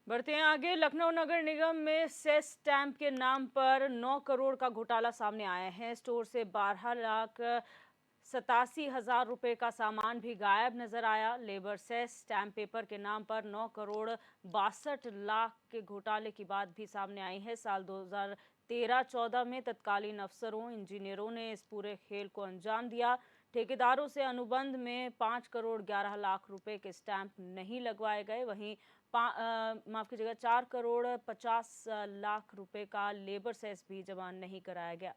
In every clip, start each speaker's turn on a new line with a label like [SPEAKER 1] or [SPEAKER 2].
[SPEAKER 1] बढ़ते हैं आगे। लखनऊ नगर निगम में सेस स्टैंप के नाम पर 9 करोड़ का घोटाला सामने आया है। स्टोर से 12,87,000 रुपए का सामान भी गायब नजर आया। लेबर सेस स्टैंप पेपर के नाम पर 9 करोड़ 62 लाख के घोटाले की बात भी सामने आई है। साल 2013-14 में तत्कालीन अफसरों इंजीनियरों ने इस पूरे खेल को अंजाम दिया। ठेकेदारों से अनुबंध में 5 करोड़ 11 लाख रुपए के स्टैंप नहीं लगवाए गए। वहीं माफ कीजिएगा 4 करोड़ 50 लाख रुपए का लेबर सेस भी जमा नहीं कराया गया।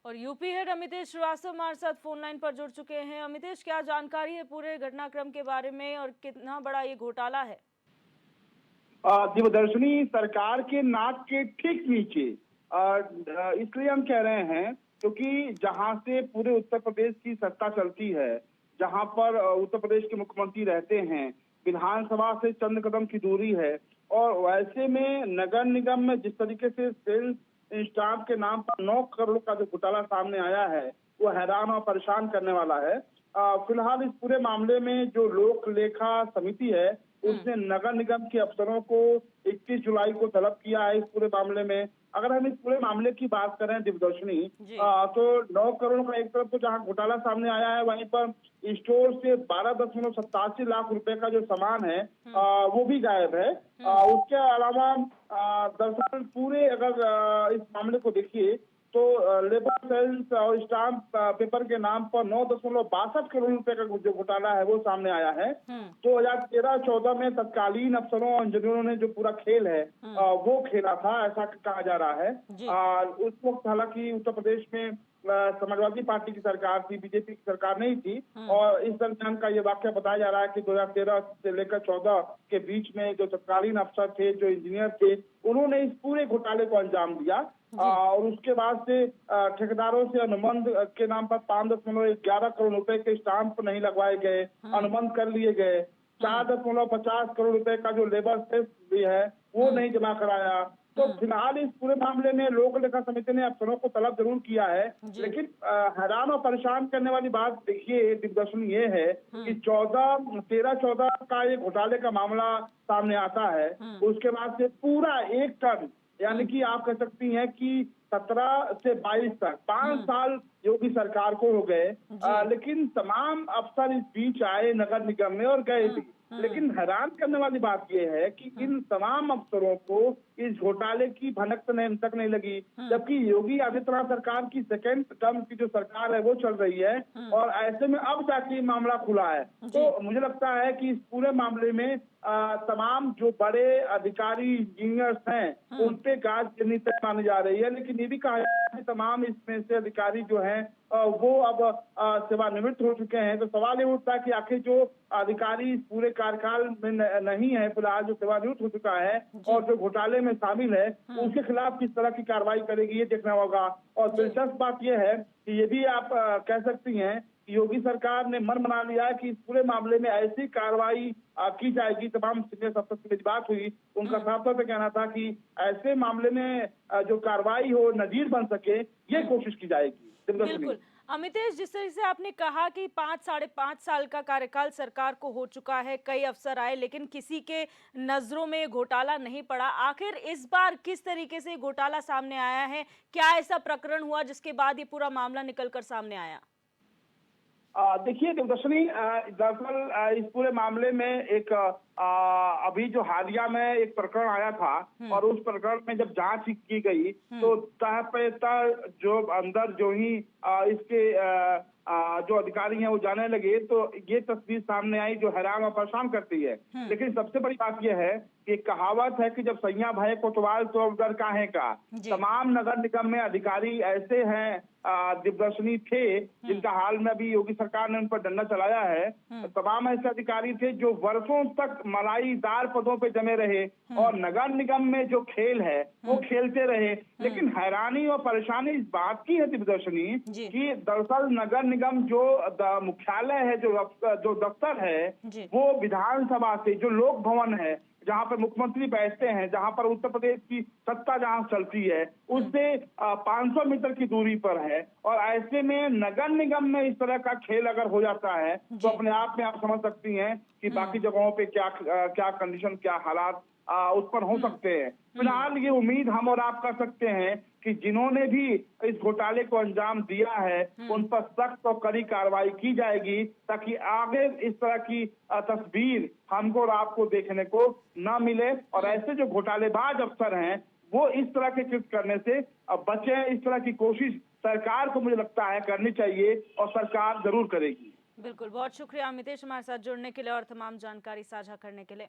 [SPEAKER 1] और यूपी हेड अमितेश श्रीवास्तव हमारे साथ फोन लाइन पर जुड़ चुके हैं। अमितेश, क्या जानकारी है पूरे घटनाक्रम के बारे में और कितना बड़ा ये घोटाला है?
[SPEAKER 2] दिवदर्शनी सरकार के नाक के ठीक नीचे इसलिए हम कह रहे हैं क्योंकि जहां से पूरे उत्तर प्रदेश की सत्ता चलती है, जहां पर उत्तर प्रदेश के मुख्यमंत्री रहते हैं, विधानसभा से चंद कदम की दूरी है, और वैसे में नगर निगम में जिस तरीके से सेल्स स्टाफ के नाम पर 9 करोड़ का जो घोटाला सामने आया है, वो हैरान और परेशान करने वाला है। फिलहाल इस पूरे मामले में जो लोक लेखा समिति है, उसने नगर निगम के अफसरों को 21 जुलाई को तलब किया है इस पूरे मामले में। अगर हम इस पूरे मामले की बात करें दिवदर्शनी, तो 9 करोड़ का एक तरफ तो जहां घोटाला सामने आया है, वहीं पर स्टोर से 12.87 लाख रुपए का जो सामान है वो भी गायब है। उसके अलावा दरअसल पूरे अगर इस मामले को देखिए तो लेबर सेल्स और स्टाम्प पेपर के नाम पर 9.62 करोड़ रुपए का जो घोटाला है वो सामने आया है। 2013-14 में तत्कालीन अफसरों और इंजीनियरों ने जो पूरा खेल है वो खेला था, ऐसा कहा जा रहा है। उस वक्त हालांकि उत्तर प्रदेश में समाजवादी पार्टी की सरकार थी, बीजेपी की सरकार नहीं थी, और इस दरमियान का ये वाक्य बताया जा रहा है कि 2013 से लेकर 14 के बीच में जो तत्कालीन अफसर थे, जो इंजीनियर थे, उन्होंने इस पूरे घोटाले को अंजाम दिया। और उसके बाद से ठेकेदारों से अनुबंध के नाम पर 5.11 करोड़ रुपए के स्टाम्प नहीं लगवाए गए, अनुबंध कर लिए गए। 4.50 करोड़ रुपए का जो लेबर सेस भी है वो नहीं जमा कराया। तो फिलहाल इस पूरे मामले में लोक लेखा समिति ने अफसरों को तलब जरूर किया है, लेकिन हैरान और परेशान करने वाली बात देखिए दिग्दर्शन ये है कि 13-14 का ये घोटाले का मामला सामने आता है। उसके बाद से पूरा एक टर्म, यानी कि आप कह सकती हैं कि 17 से 22 तक 5 साल योगी सरकार को हो गए, लेकिन तमाम अफसर इस बीच आए नगर निगम में और गए भी। लेकिन हैरान करने वाली बात यह है कि इन तमाम अफसरों को इस घोटाले की भनक तक नहीं लगी, जबकि योगी आदित्यनाथ सरकार की सेकेंड टर्म की जो सरकार है वो चल रही है, और ऐसे में अब जाके मामला खुला है। तो मुझे लगता है कि इस पूरे मामले में तमाम जो बड़े अधिकारी इंजीनियर्स हैं उन पे गाज गिरनी तय मानी जा रही है। लेकिन ये भी कहा जा रहा है कि तमाम इसमें से अधिकारी जो हैं वो अब सेवानिवृत्त हो चुके हैं। तो सवाल ये उठता है कि आखिर जो अधिकारी इस पूरे कार्यकाल में नहीं है, फिलहाल जो सेवानिवृत्त हो चुका है और जो घोटाले में शामिल है, उसके खिलाफ किस तरह की कार्रवाई करेगी ये देखना होगा। और दिलचस्प बात यह है कि ये भी आप कह सकती हैं कि योगी सरकार ने मन बना लिया है कि इस पूरे मामले में ऐसी कार्रवाई की जाएगी। तमाम सीनियर अफसर से मेरी बात हुई, उनका साफ तौर पर कहना था कि ऐसे मामले में जो कार्रवाई हो, नजीर बन सके, ये कोशिश की जाएगी।
[SPEAKER 1] बिल्कुल अमितेश, जिस तरह से आपने कहा कि 5-5.5 साल का कार्यकाल सरकार को हो चुका है, कई अफसर आए लेकिन किसी के नजरों में घोटाला नहीं पड़ा। आखिर इस बार किस तरीके से घोटाला सामने आया है? क्या ऐसा प्रकरण हुआ जिसके बाद ये पूरा मामला निकलकर सामने आया?
[SPEAKER 2] देखिए दिवदर्शनी, दरअसल इस पूरे मामले में एक अभी जो हालिया में एक प्रकरण आया था, और उस प्रकरण में जब जांच की गई तो तह पे तह जो अंदर जो ही इसके जो अधिकारी हैं वो जाने लगे, तो ये तस्वीर सामने आई जो हैरान और परेशान करती है। लेकिन सबसे बड़ी बात यह है कि कहावत है कि जब सैया भय कोतवाल तो अब डर काहे का। तमाम नगर निगम में अधिकारी ऐसे हैं दिवदर्शनी थे जिनका हाल में अभी योगी सरकार ने उन पर डंडा चलाया है। तमाम ऐसे अधिकारी थे जो वर्षों तक मलाईदार पदों पे जमे रहे और नगर निगम में जो खेल है वो खेलते रहे। लेकिन हैरानी और परेशानी इस बात की है दिवदर्शनी कि दरअसल नगर निगम जो मुख्यालय है, जो दफ्तर है, वो विधानसभा से, जो लोक भवन है, जहां पर मुख्यमंत्री बैठते हैं, जहां पर उत्तर प्रदेश की सत्ता जहां चलती है, उससे 500 मीटर की दूरी पर है। और ऐसे में नगर निगम में इस तरह का खेल अगर हो जाता है तो
[SPEAKER 1] जी।
[SPEAKER 2] अपने आप में आप समझ सकती हैं कि बाकी जगहों पे क्या कंडीशन, क्या हालात उत्पन्न हो सकते हैं। फिलहाल ये उम्मीद हम और आप कर सकते हैं कि जिन्होंने भी इस घोटाले को अंजाम दिया है उन पर सख्त और कड़ी कार्रवाई की जाएगी, ताकि आगे इस तरह की तस्वीर हमको और आपको देखने को न मिले। और ऐसे जो घोटालेबाज अफसर हैं वो इस तरह के कृत्य करने से बचे। इस तरह की कोशिश सरकार को मुझे लगता है करनी चाहिए और सरकार जरूर करेगी।
[SPEAKER 1] बिल्कुल, बहुत शुक्रिया अमितेश हमारे साथ जुड़ने के लिए और तमाम जानकारी साझा करने के लिए।